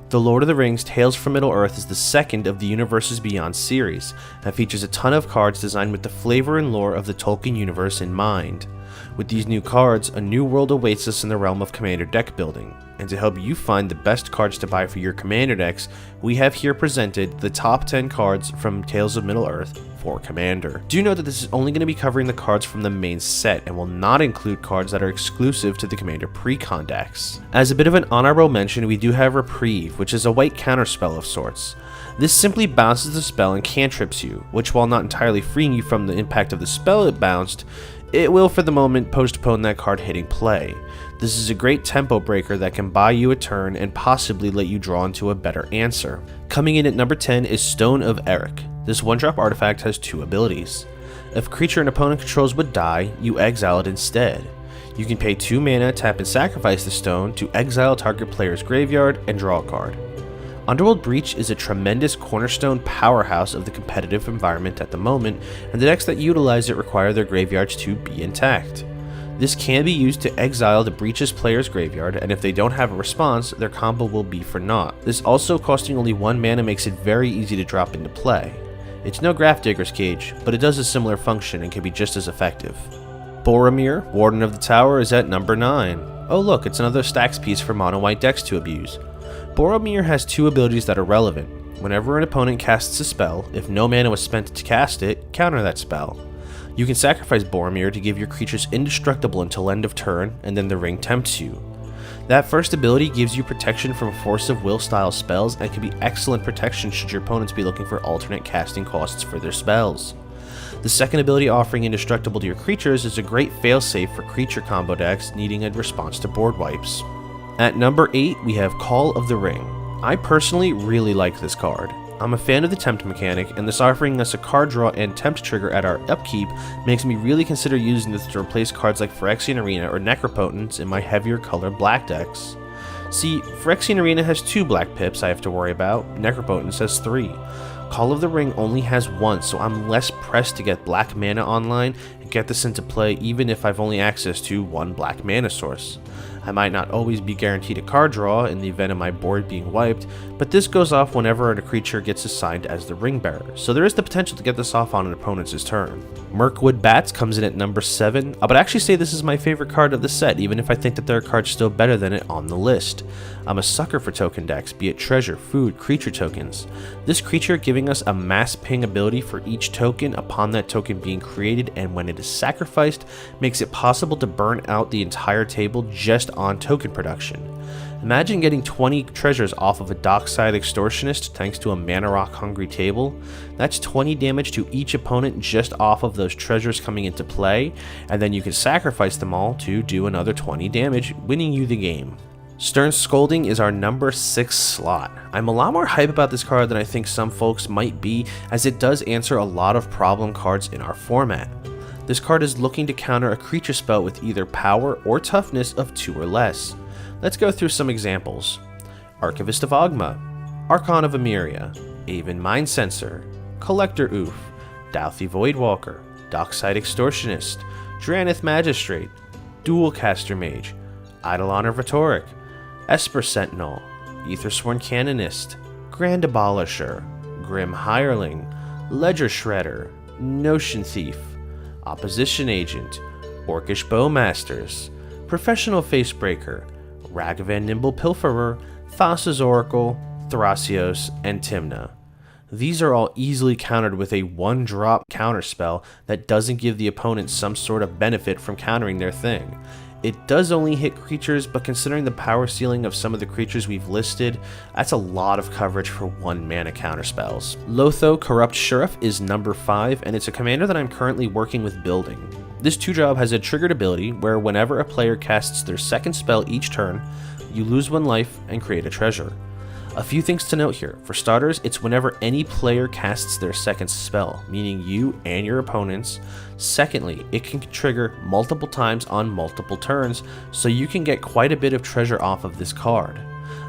The Lord of the Rings Tales from Middle-earth is the second of the Universes Beyond series, and features a ton of cards designed with the flavor and lore of the Tolkien universe in mind. With these new cards, a new world awaits us in the realm of Commander deck building, and to help you find the best cards to buy for your Commander decks, we have here presented the top 10 cards from Tales of Middle-earth for Commander. Do note that this is only going to be covering the cards from the main set, and will not include cards that are exclusive to the Commander Precon decks. As a bit of an honorable mention, we do have Reprieve, which is a white counterspell of sorts. This simply bounces the spell and cantrips you, which while not entirely freeing you from the impact of the spell it bounced, it will for the moment postpone that card hitting play. This is a great tempo breaker that can buy you a turn and possibly let you draw into a better answer. Coming in at number 10 is Stone of Eric. This 1-drop artifact has 2 abilities. If a creature an opponent controls would die, you exile it instead. You can pay 2 mana, tap and sacrifice the stone to exile target player's graveyard and draw a card. Underworld Breach is a tremendous cornerstone powerhouse of the competitive environment at the moment, and the decks that utilize it require their graveyards to be intact. This can be used to exile the Breach's player's graveyard, and if they don't have a response, their combo will be for naught. This also costing only 1 mana makes it very easy to drop into play. It's no Grafdigger's Cage, but it does a similar function and can be just as effective. Boromir, Warden of the Tower, is at number 9. Oh look, it's another stacks piece for mono-white decks to abuse. Boromir has 2 abilities that are relevant. Whenever an opponent casts a spell, if no mana was spent to cast it, counter that spell. You can sacrifice Boromir to give your creatures indestructible until end of turn, and then the ring tempts you. That first ability gives you protection from Force of Will style spells and can be excellent protection should your opponents be looking for alternate casting costs for their spells. The second ability, offering indestructible to your creatures, is a great failsafe for creature combo decks needing a response to board wipes. At number 8, we have Call of the Ring. I personally really like this card. I'm a fan of the tempt mechanic, and this offering us a card draw and tempt trigger at our upkeep makes me really consider using this to replace cards like Phyrexian Arena or Necropotence in my heavier colored black decks. See, Phyrexian Arena has 2 black pips I have to worry about, Necropotence has 3. Call of the Ring only has 1, so I'm less pressed to get black mana online and get this into play even if I've only access to 1 black mana source. I might not always be guaranteed a card draw in the event of my board being wiped, but this goes off whenever a creature gets assigned as the ring bearer, so there is the potential to get this off on an opponent's turn. Mirkwood Bats comes in at number 7. I would actually say this is my favorite card of the set, even if I think that there are cards still better than it on the list. I'm a sucker for token decks, be it treasure, food, creature tokens. This creature giving us a mass ping ability for each token upon that token being created, and when it is sacrificed, makes it possible to burn out the entire table just on token production. Imagine getting 20 treasures off of a Dockside Extortionist thanks to a mana rock hungry table. That's 20 damage to each opponent just off of those treasures coming into play, and then you can sacrifice them all to do another 20 damage, winning you the game. Stern Scolding is our number 6 slot. I'm a lot more hype about this card than I think some folks might be, as it does answer a lot of problem cards in our format. This card is looking to counter a creature spell with either power or toughness of 2 or less. Let's go through some examples. Archivist of Ogma, Archon of Emeria, Aven Mindsensor, Collector Oof, Dauthi Voidwalker, Dockside Extortionist, Dranith Magistrate, Dualcaster Mage, Eidolon of Rhetoric, Esper Sentinel, Aethersworn Canonist, Grand Abolisher, Grim Hireling, Ledger Shredder, Notion Thief, Opposition Agent, Orcish Bowmasters, Professional Facebreaker, Ragavan Nimble Pilferer, Thassa's Oracle, Thrasios, and Timna. These are all easily countered with a 1-drop counterspell that doesn't give the opponent some sort of benefit from countering their thing. It does only hit creatures, but considering the power ceiling of some of the creatures we've listed, that's a lot of coverage for 1 mana counterspells. Lotho Corrupt Sheriff is number 5, and it's a commander that I'm currently working with building. This 2-drop has a triggered ability where whenever a player casts their second spell each turn, you lose 1 life and create a treasure. A few things to note here. For starters, it's whenever any player casts their second spell, meaning you and your opponents. Secondly, it can trigger multiple times on multiple turns, so you can get quite a bit of treasure off of this card.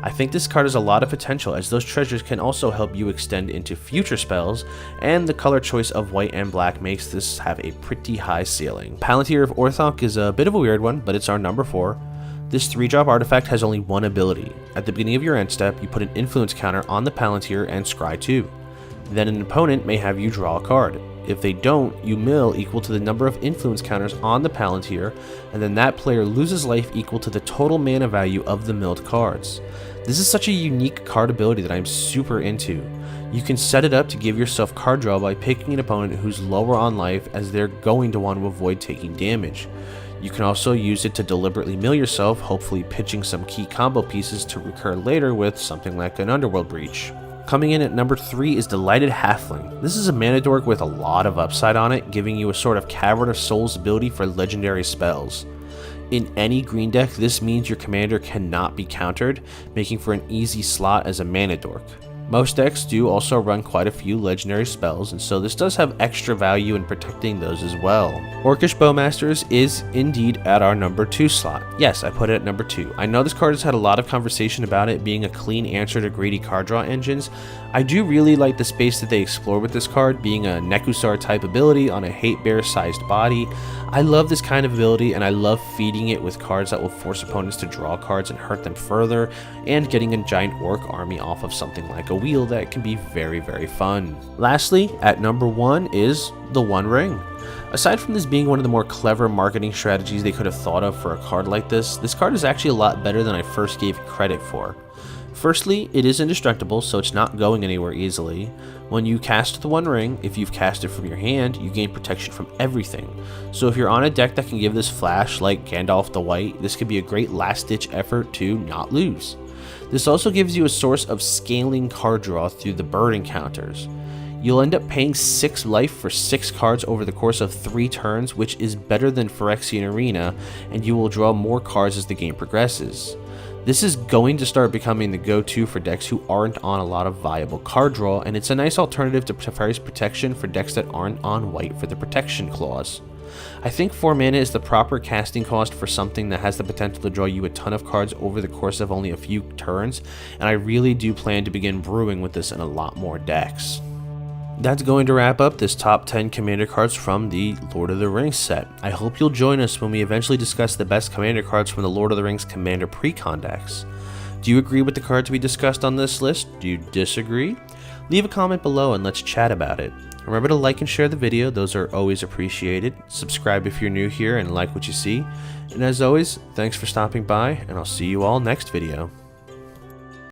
I think this card has a lot of potential, as those treasures can also help you extend into future spells, and the color choice of white and black makes this have a pretty high ceiling. Palantir of Orthanc is a bit of a weird one, but it's our number 4. This 3-drop artifact has only one ability. At the beginning of your end step, you put an influence counter on the Palantir and scry 2. Then an opponent may have you draw a card. If they don't, you mill equal to the number of influence counters on the Palantir, and then that player loses life equal to the total mana value of the milled cards. This is such a unique card ability that I'm super into. You can set it up to give yourself card draw by picking an opponent who's lower on life, as they're going to want to avoid taking damage. You can also use it to deliberately mill yourself, hopefully pitching some key combo pieces to recur later with something like an Underworld Breach. Coming in at number 3 is Delighted Halfling. This is a mana dork with a lot of upside on it, giving you a sort of Cavern of Souls ability for legendary spells. In any green deck, this means your commander cannot be countered, making for an easy slot as a mana dork. Most decks do also run quite a few legendary spells, and so this does have extra value in protecting those as well. Orcish Bowmasters is indeed at our number 2 slot. Yes, I put it at number 2. I know this card has had a lot of conversation about it being a clean answer to greedy card draw engines. I do really like the space that they explore with this card, being a Nekusar type ability on a hate bear sized body. I love this kind of ability, and I love feeding it with cards that will force opponents to draw cards and hurt them further, and getting a giant orc army off of something like a wheel that can be very fun. Lastly, at number 1 is the One Ring. Aside from this being one of the more clever marketing strategies they could have thought of for a card like this card is actually a lot better than I first gave credit for. Firstly, it is indestructible, so it's not going anywhere easily. When you cast the One Ring, if you've cast it from your hand, you gain protection from everything. So if you're on a deck that can give this flash like Gandalf the White, this could be a great last-ditch effort to not lose. This also gives you a source of scaling card draw through the bird encounters. You'll end up paying 6 life for 6 cards over the course of 3 turns, which is better than Phyrexian Arena, and you will draw more cards as the game progresses. This is going to start becoming the go-to for decks who aren't on a lot of viable card draw, and it's a nice alternative to Teferi's Protection for decks that aren't on white for the protection clause. I think 4 mana is the proper casting cost for something that has the potential to draw you a ton of cards over the course of only a few turns, and I really do plan to begin brewing with this in a lot more decks. That's going to wrap up this top 10 commander cards from the Lord of the Rings set. I hope you'll join us when we eventually discuss the best commander cards from the Lord of the Rings Commander Precon decks. Do you agree with the cards we discussed on this list? Do you disagree? Leave a comment below and let's chat about it. Remember to like and share the video, those are always appreciated. Subscribe if you're new here and like what you see. And as always, thanks for stopping by, and I'll see you all next video.